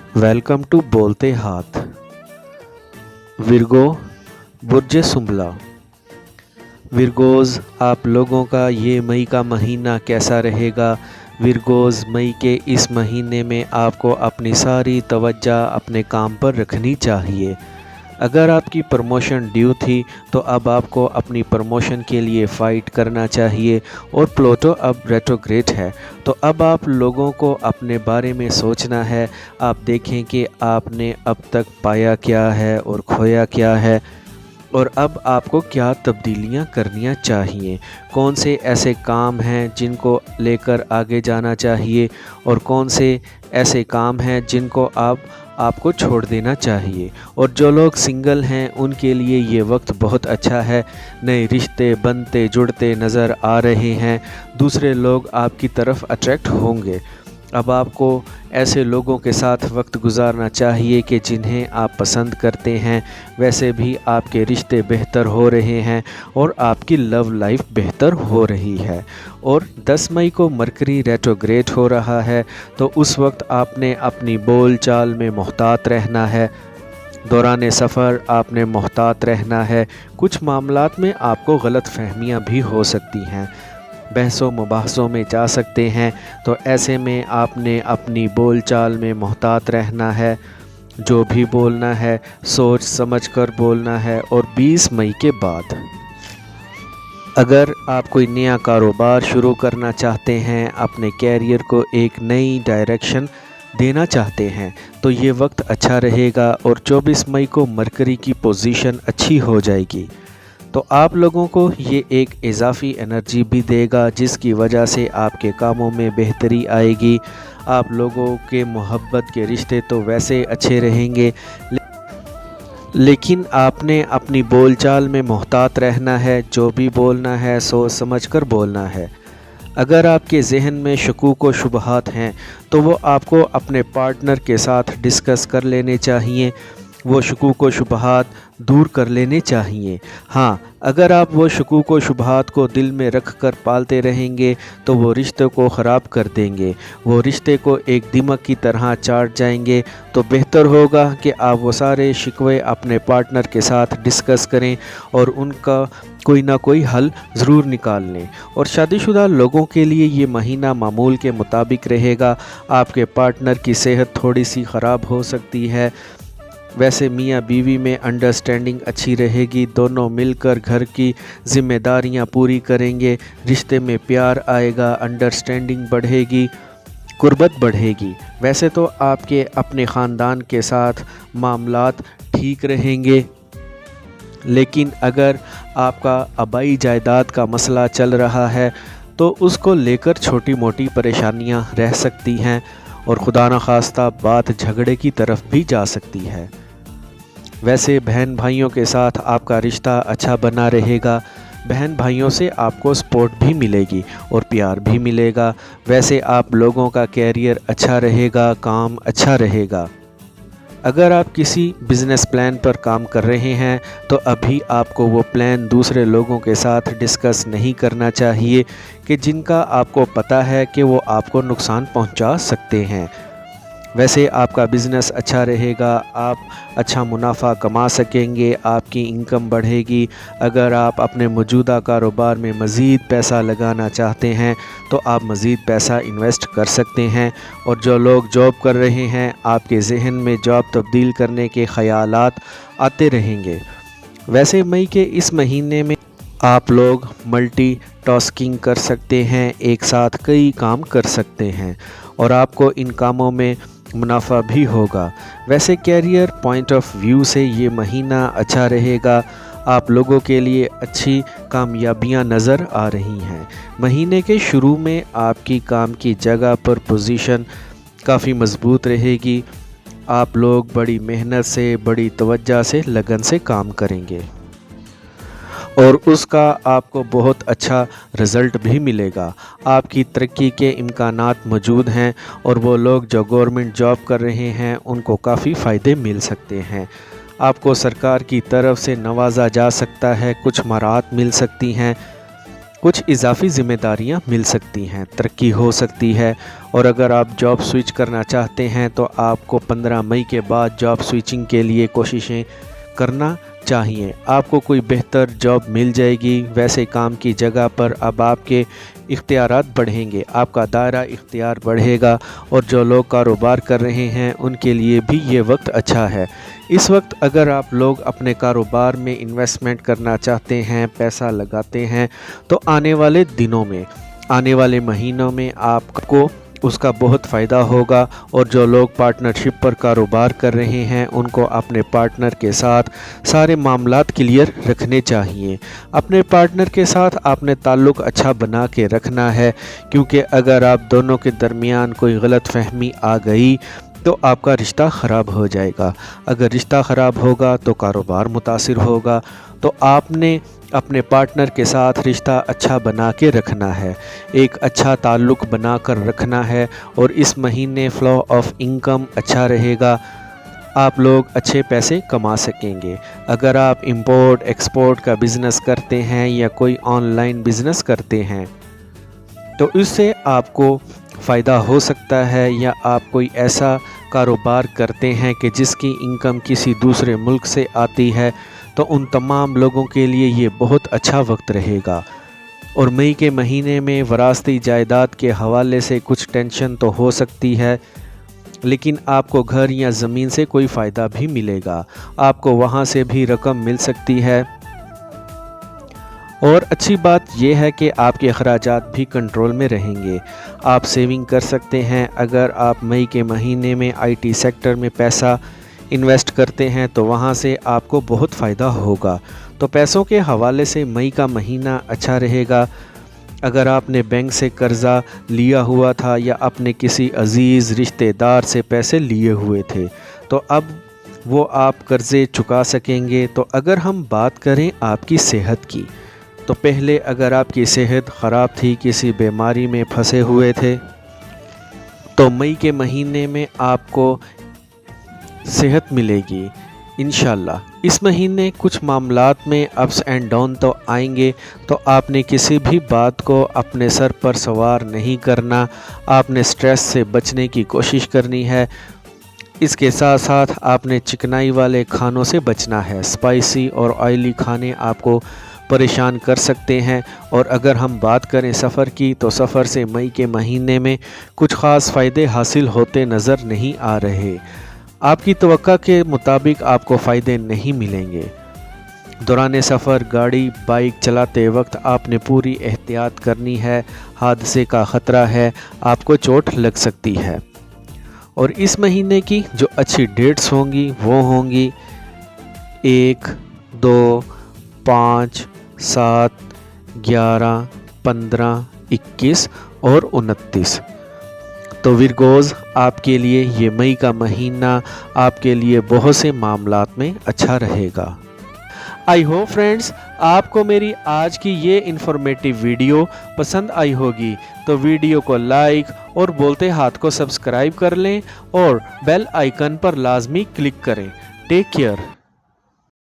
Welcome to बोलते हाथ। Virgo, बुर्ज सुंबला। विरगोज़, आप लोगों का ये मई का महीना कैसा रहेगा? विरगोज़, मई के इस महीने में आपको अपनी सारी तवज्जो अपने काम पर रखनी चाहिए। अगर आपकी प्रमोशन ड्यू थी तो अब आपको अपनी प्रमोशन के लिए फ़ाइट करना चाहिए और प्लूटो अब रेट्रोग्रेड है, तो अब आप लोगों को अपने बारे में सोचना है। आप देखें कि आपने अब तक पाया क्या है और खोया क्या है, और अब आपको क्या तब्दीलियां करनियां चाहिए। कौन से ऐसे काम हैं जिनको लेकर आगे जाना चाहिए और कौन से ऐसे काम हैं जिनको आपको छोड़ देना चाहिए। और जो लोग सिंगल हैं उनके लिए ये वक्त बहुत अच्छा है। नए रिश्ते बनते जुड़ते नज़र आ रहे हैं, दूसरे लोग आपकी तरफ अट्रैक्ट होंगे। अब आपको ऐसे लोगों के साथ वक्त गुजारना चाहिए कि जिन्हें आप पसंद करते हैं। वैसे भी आपके रिश्ते बेहतर हो रहे हैं और आपकी लव लाइफ बेहतर हो रही है। और 10 मई को मरकरी रेट्रोग्रेड हो रहा है, तो उस वक्त आपने अपनी बोल चाल में मोहतात रहना है। दौरान सफ़र आपने मोहतात रहना है। कुछ मामलात में आपको गलत फहमियाँ भी हो सकती हैं, बहसों मुबाहसों में जा सकते हैं, तो ऐसे में आपने अपनी बोल चाल में मोहतात रहना है। जो भी बोलना है सोच समझ कर बोलना है। और 20 मई के बाद अगर आप कोई नया कारोबार शुरू करना चाहते हैं, अपने कैरियर को एक नई डायरेक्शन देना चाहते हैं, तो ये वक्त अच्छा रहेगा। और 24 मई को मरकरी की पोजीशन अच्छी हो जाएगी, तो आप लोगों को ये एक इजाफ़ी एनर्जी भी देगा, जिसकी वजह से आपके कामों में बेहतरी आएगी। आप लोगों के मोहब्बत के रिश्ते तो वैसे अच्छे रहेंगे, लेकिन आपने अपनी बोलचाल में मोहतात रहना है। जो भी बोलना है सोच समझ कर बोलना है। अगर आपके जहन में शकूक व शुबहात हैं तो वो आपको अपने पार्टनर के साथ डिस्कस कर लेने चाहिए। वो शकूक व शुबहात दूर कर लेने चाहिए। हाँ, अगर आप वो शकूक व शुबहात को दिल में रख कर पालते रहेंगे तो वो रिश्ते को ख़राब कर देंगे, वो रिश्ते को एक दिमक की तरह चाट जाएंगे। तो बेहतर होगा कि आप वो सारे शिकवे अपने पार्टनर के साथ डिस्कस करें और उनका कोई ना कोई हल ज़रूर निकाल लें। और शादीशुदा लोगों के लिए ये महीना मामूल के मुताबिक रहेगा। आपके पार्टनर की सेहत थोड़ी सी ख़राब हो सकती है, वैसे मियाँ बीवी में अंडरस्टैंडिंग अच्छी रहेगी। दोनों मिलकर घर की ज़िम्मेदारियाँ पूरी करेंगे, रिश्ते में प्यार आएगा, अंडरस्टैंडिंग बढ़ेगी, कुर्बत बढ़ेगी। वैसे तो आपके अपने ख़ानदान के साथ मामलात ठीक रहेंगे, लेकिन अगर आपका आबाई जायदाद का मसला चल रहा है तो उसको लेकर छोटी मोटी परेशानियां रह सकती हैं और खुदा न खास्ता बात झगड़े की तरफ भी जा सकती है। वैसे बहन भाइयों के साथ आपका रिश्ता अच्छा बना रहेगा। बहन भाइयों से आपको सपोर्ट भी मिलेगी और प्यार भी मिलेगा। वैसे आप लोगों का कैरियर अच्छा रहेगा, काम अच्छा रहेगा। अगर आप किसी बिज़नेस प्लान पर काम कर रहे हैं तो अभी आपको वो प्लान दूसरे लोगों के साथ डिस्कस नहीं करना चाहिए कि जिनका आपको पता है कि वो आपको नुकसान पहुंचा सकते हैं। वैसे आपका बिज़नेस अच्छा रहेगा, आप अच्छा मुनाफा कमा सकेंगे, आपकी इनकम बढ़ेगी। अगर आप अपने मौजूदा कारोबार में मज़ीद पैसा लगाना चाहते हैं तो आप मज़ीद पैसा इन्वेस्ट कर सकते हैं। और जो लोग जॉब कर रहे हैं, आपके जहन में जॉब तब्दील करने के ख़यालात आते रहेंगे। वैसे मई के इस महीने में आप लोग मल्टी टास्किंग कर सकते हैं, एक साथ कई काम कर सकते हैं और आपको इन कामों में मुनाफा भी होगा। वैसे कैरियर पॉइंट ऑफ व्यू से ये महीना अच्छा रहेगा। आप लोगों के लिए अच्छी कामयाबियां नज़र आ रही हैं। महीने के शुरू में आपकी काम की जगह पर पोजीशन काफ़ी मज़बूत रहेगी। आप लोग बड़ी मेहनत से, बड़ी तवज्जो से, लगन से काम करेंगे और उसका आपको बहुत अच्छा रिज़ल्ट भी मिलेगा। आपकी तरक्की के इम्कानात मौजूद हैं और वो लोग जो गवर्नमेंट जॉब कर रहे हैं उनको काफ़ी फ़ायदे मिल सकते हैं। आपको सरकार की तरफ से नवाजा जा सकता है, कुछ मराहत मिल सकती हैं। कुछ इजाफी ज़िम्मेदारियां मिल सकती हैं, तरक्की हो सकती है। और अगर आप जॉब स्विच करना चाहते हैं तो आपको 15 मई के बाद जॉब स्विचिंग के लिए कोशिशें करना चाहिए। आपको कोई बेहतर जॉब मिल जाएगी। वैसे काम की जगह पर अब आपके इख्तियारात बढ़ेंगे, आपका दायरा इख्तियार बढ़ेगा। और जो लोग कारोबार कर रहे हैं उनके लिए भी ये वक्त अच्छा है। इस वक्त अगर आप लोग अपने कारोबार में इन्वेस्टमेंट करना चाहते हैं, पैसा लगाते हैं, तो आने वाले दिनों में, आने वाले महीनों में आपको उसका बहुत फ़ायदा होगा। और जो लोग पार्टनरशिप पर कारोबार कर रहे हैं उनको अपने पार्टनर के साथ सारे मामलात क्लियर रखने चाहिए। अपने पार्टनर के साथ आपने ताल्लुक़ अच्छा बना के रखना है, क्योंकि अगर आप दोनों के दरमियान कोई गलत फहमी आ गई तो आपका रिश्ता ख़राब हो जाएगा। अगर रिश्ता ख़राब होगा तो कारोबार मुतासिर होगा। तो आपने अपने पार्टनर के साथ रिश्ता अच्छा बना के रखना है, एक अच्छा ताल्लुक़ बना कर रखना है। और इस महीने फ़्लो ऑफ इनकम अच्छा रहेगा, आप लोग अच्छे पैसे कमा सकेंगे। अगर आप इंपोर्ट एक्सपोर्ट का बिज़नेस करते हैं या कोई ऑनलाइन बिज़नेस करते हैं तो इससे आपको फ़ायदा हो सकता है। या आप कोई ऐसा कारोबार करते हैं कि जिसकी इनकम किसी दूसरे मुल्क से आती है, तो उन तमाम लोगों के लिए ये बहुत अच्छा वक्त रहेगा। और मई के महीने में वरासती जायदाद के हवाले से कुछ टेंशन तो हो सकती है, लेकिन आपको घर या ज़मीन से कोई फ़ायदा भी मिलेगा, आपको वहाँ से भी रकम मिल सकती है। और अच्छी बात यह है कि आपके अखराजात भी कंट्रोल में रहेंगे, आप सेविंग कर सकते हैं। अगर आप मई के महीने में आईटी सेक्टर में पैसा इन्वेस्ट करते हैं तो वहाँ से आपको बहुत फ़ायदा होगा। तो पैसों के हवाले से मई का महीना अच्छा रहेगा। अगर आपने बैंक से कर्ज़ा लिया हुआ था या अपने किसी अज़ीज़ रिश्तेदार से पैसे लिए हुए थे तो अब वो आप कर्ज़े चुका सकेंगे। तो अगर हम बात करें आपकी सेहत की, तो पहले अगर आपकी सेहत ख़राब थी, किसी बीमारी में फंसे हुए थे, तो मई के महीने में आपको सेहत मिलेगी इंशाल्लाह। इस महीने कुछ मामलात में अप्स एंड डाउन तो आएंगे, तो आपने किसी भी बात को अपने सर पर सवार नहीं करना, आपने स्ट्रेस से बचने की कोशिश करनी है। इसके साथ साथ आपने चिकनाई वाले खानों से बचना है, स्पाइसी और ऑयली खाने आपको परेशान कर सकते हैं। और अगर हम बात करें सफ़र की, तो सफ़र से मई के महीने में कुछ ख़ास फ़ायदे हासिल होते नज़र नहीं आ रहे, आपकी तवक्का के मुताबिक आपको फ़ायदे नहीं मिलेंगे। दौरान सफ़र गाड़ी बाइक चलाते वक्त आपने पूरी एहतियात करनी है, हादसे का ख़तरा है, आपको चोट लग सकती है। और इस महीने की जो अच्छी डेट्स होंगी वो होंगी 1, 2, 5, 7, 11, 15, 21 और 29। तो विरगोज़, आपके लिए ये मई का महीना आपके लिए बहुत से मामलात में अच्छा रहेगा। आई होप फ्रेंड्स आपको मेरी आज की ये इन्फॉर्मेटिव वीडियो पसंद आई होगी। तो वीडियो को लाइक और बोलते हाथ को सब्सक्राइब कर लें और बेल आइकन पर लाजमी क्लिक करें। Take care.